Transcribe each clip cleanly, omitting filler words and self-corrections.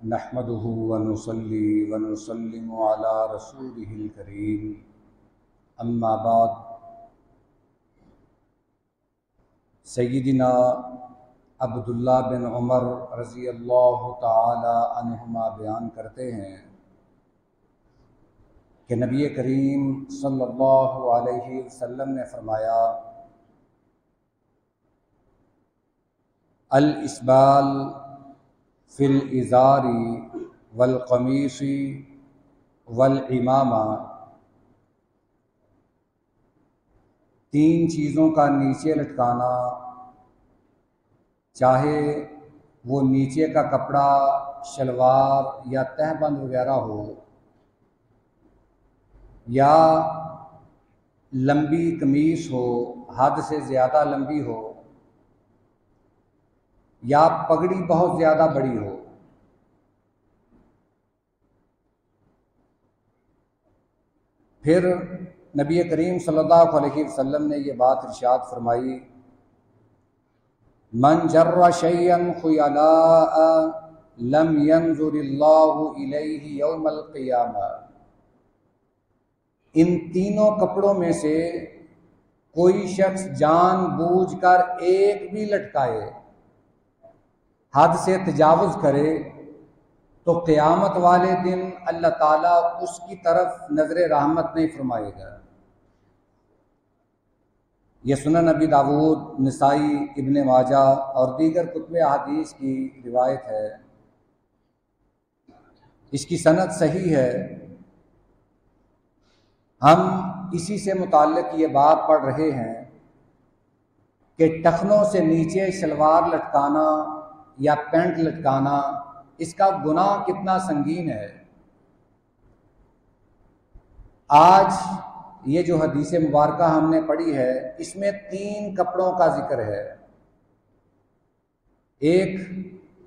नहमदुहु व नुसल्ली व नुसल्लिमु अला रसूलिहिल करीम, अम्मा बाद। सय्यिदिना अब्दुल्लाह बिन उमर रज़ी अल्लाह ताला अन्हुमा बयान करते हैं कि नबी करीम सल्लल्लाहु अलैहि वसल्लम ने फरमाया, अल इसबाल फिल इज़ारी वल कमीसी वल इमामा, तीन चीज़ों का नीचे लटकाना, चाहे वो नीचे का कपड़ा शलवार या तहबंद वगैरह हो, या लंबी कमीज हो, हद से ज़्यादा लंबी हो, या पगड़ी बहुत ज़्यादा बड़ी हो। फिर नबी करीम सल्लल्लाहु अलैहि वसल्लम ने ये बात इरशाद फरमाई, मन जर्रा शैयन खुयलाअ लम यंजुरिल्लाहु इलैहि यौमल क़ियामा। इन तीनों कपड़ों में से कोई शख्स जानबूझकर एक भी लटकाए, हद से तजावुज़ करे, तो क़यामत वाले दिन अल्लाह ताला उसकी तरफ नज़र रहमत नहीं फरमाएगा। ये सुनन नबी दाऊद, निसाई, इब्ने माजा और दीगर कुतुब हदीस की रिवायत है। इसकी सनद सही है। हम इसी से मुताल्लिक ये बात पढ़ रहे हैं कि टखनों से नीचे शलवार लटकाना या पैंट लटकाना, इसका गुनाह कितना संगीन है। आज ये जो हदीस मुबारक हमने पढ़ी है, इसमें तीन कपड़ों का जिक्र है। एक,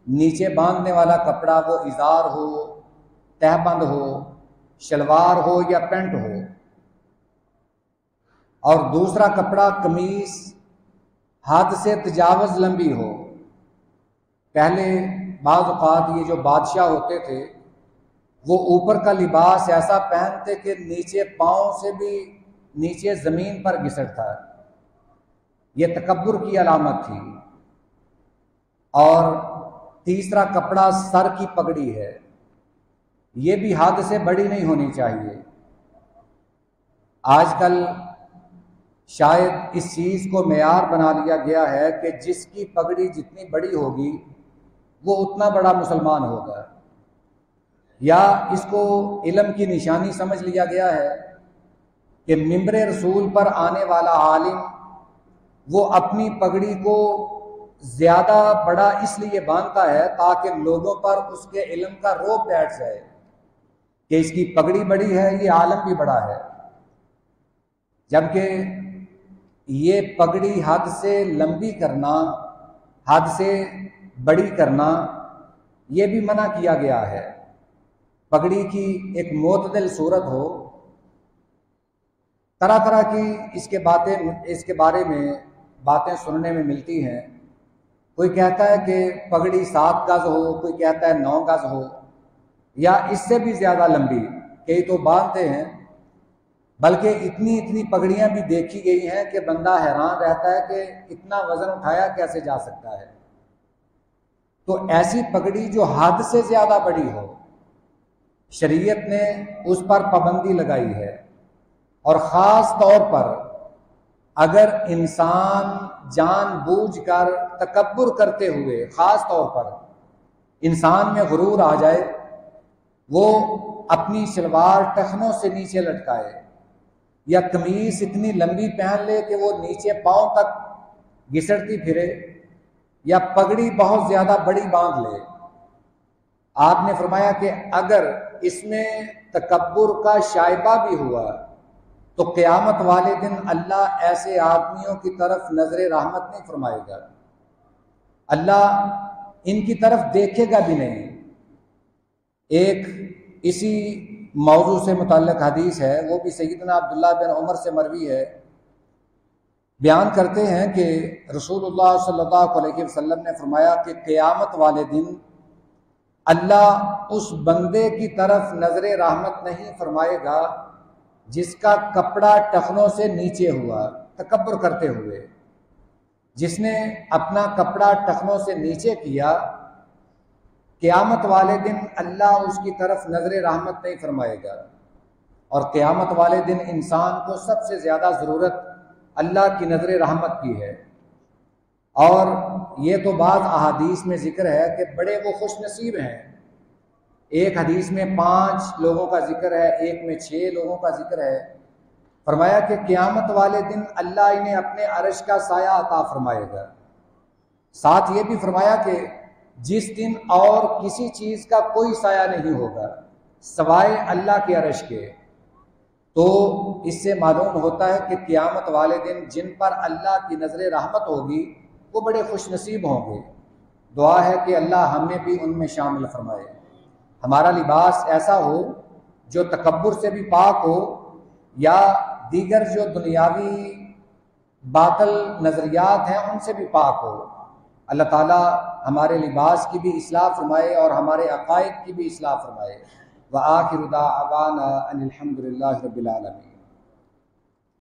नीचे बांधने वाला कपड़ा, वो इज़ार हो, तहबंद हो, शलवार हो या पैंट हो। और दूसरा कपड़ा कमीज हद से तजावज़ लंबी हो। पहले बाज़ औक़ात ये जो बादशाह होते थे, वो ऊपर का लिबास ऐसा पहनते कि नीचे पाँव से भी नीचे ज़मीन पर घिसटता। ये तकब्बुर की अलामत थी। और तीसरा कपड़ा सर की पगड़ी है, ये भी हद से बड़ी नहीं होनी चाहिए। आजकल शायद इस चीज़ को मेयार बना लिया गया है कि जिसकी पगड़ी जितनी बड़ी होगी वो उतना बड़ा मुसलमान होगा, या इसको इल्म की निशानी समझ लिया गया है कि मिंबरे रसूल पर आने वाला आलिम वो अपनी पगड़ी को ज़्यादा बड़ा इसलिए बांधता है ताकि लोगों पर उसके इल्म का रोब बैठ जाए कि इसकी पगड़ी बड़ी है, ये आलम भी बड़ा है। जबकि ये पगड़ी हद से लंबी करना, हद से बड़ी करना, ये भी मना किया गया है। पगड़ी की एक मोतदल सूरत हो। तरह तरह की इसके बारे में बातें सुनने में मिलती हैं। कोई कहता है कि पगड़ी 7 गज हो, कोई कहता है 9 गज हो, या इससे भी ज़्यादा लंबी। कई तो बांधते हैं, बल्कि इतनी इतनी पगड़ियाँ भी देखी गई हैं कि बंदा हैरान रहता है कि इतना वज़न उठाया कैसे जा सकता है। तो ऐसी पगड़ी जो हद से ज़्यादा बड़ी हो, शरीयत ने उस पर पाबंदी लगाई है। और ख़ास तौर पर अगर इंसान जानबूझकर तकब्बुर करते हुए, ख़ास तौर पर इंसान में गुरूर आ जाए, वो अपनी शलवार टखनों से नीचे लटकाए, या कमीज इतनी लंबी पहन ले कि वो नीचे पाँव तक घिसटती फिरे, या पगड़ी बहुत ज़्यादा बड़ी बांध ले। आपने फरमाया कि अगर इसमें तकब्बुर का शाइबा भी हुआ तो क़यामत वाले दिन अल्लाह ऐसे आदमियों की तरफ नज़र रहमत नहीं फरमाएगा, अल्लाह इनकी तरफ देखेगा भी नहीं। एक इसी मौजू से मुतल्लिक़ हदीस है, वो भी सय्यदना अब्दुल्लाह बिन उमर से मरवी है। बयान करते हैं कि रसूलुल्लाह सल्लल्लाहु अलैहि वसल्लम ने फरमाया कि क़यामत वाले दिन अल्लाह उस बंदे की तरफ नजर रहमत नहीं फरमाएगा जिसका कपड़ा टखनों से नीचे हुआ, तकब्बुर करते हुए। जिसने अपना कपड़ा टखनों से नीचे किया, क़यामत वाले दिन अल्लाह उसकी तरफ नजर रहमत नहीं फरमाएगा। और क़यामत वाले दिन इंसान को सबसे ज़्यादा ज़रूरत अल्लाह की नजर रहमत की है। और ये तो बात अहादीस में जिक्र है कि बड़े वो खुश नसीब हैं। एक हदीस में 5 लोगों का जिक्र है, एक में 6 लोगों का जिक्र है। फरमाया कि क़यामत वाले दिन अल्लाह इन्हें अपने अर्श का साया अता फरमाएगा। साथ ये भी फरमाया कि जिस दिन और किसी चीज़ का कोई साया नहीं होगा सवाए अल्लाह के अर्श के। तो इससे मालूम होता है कि क़यामत वाले दिन जिन पर अल्लाह की नज़र रहमत होगी वो बड़े खुश नसीब होंगे। दुआ है कि अल्लाह हमें भी उनमें शामिल फरमाए। हमारा लिबास ऐसा हो जो तकब्बुर से भी पाक हो या दीगर जो दुनियावी बातिल नज़रियात हैं उनसे भी पाक हो। अल्लाह ताला हमारे लिबास की भी इस्लाह फरमाए और हमारे अक़ाइद की भी इस्लाह फरमाए। व आखिरु दाअवाना अनिल हम्दुलिल्लाहि रब्बिल आलमीन।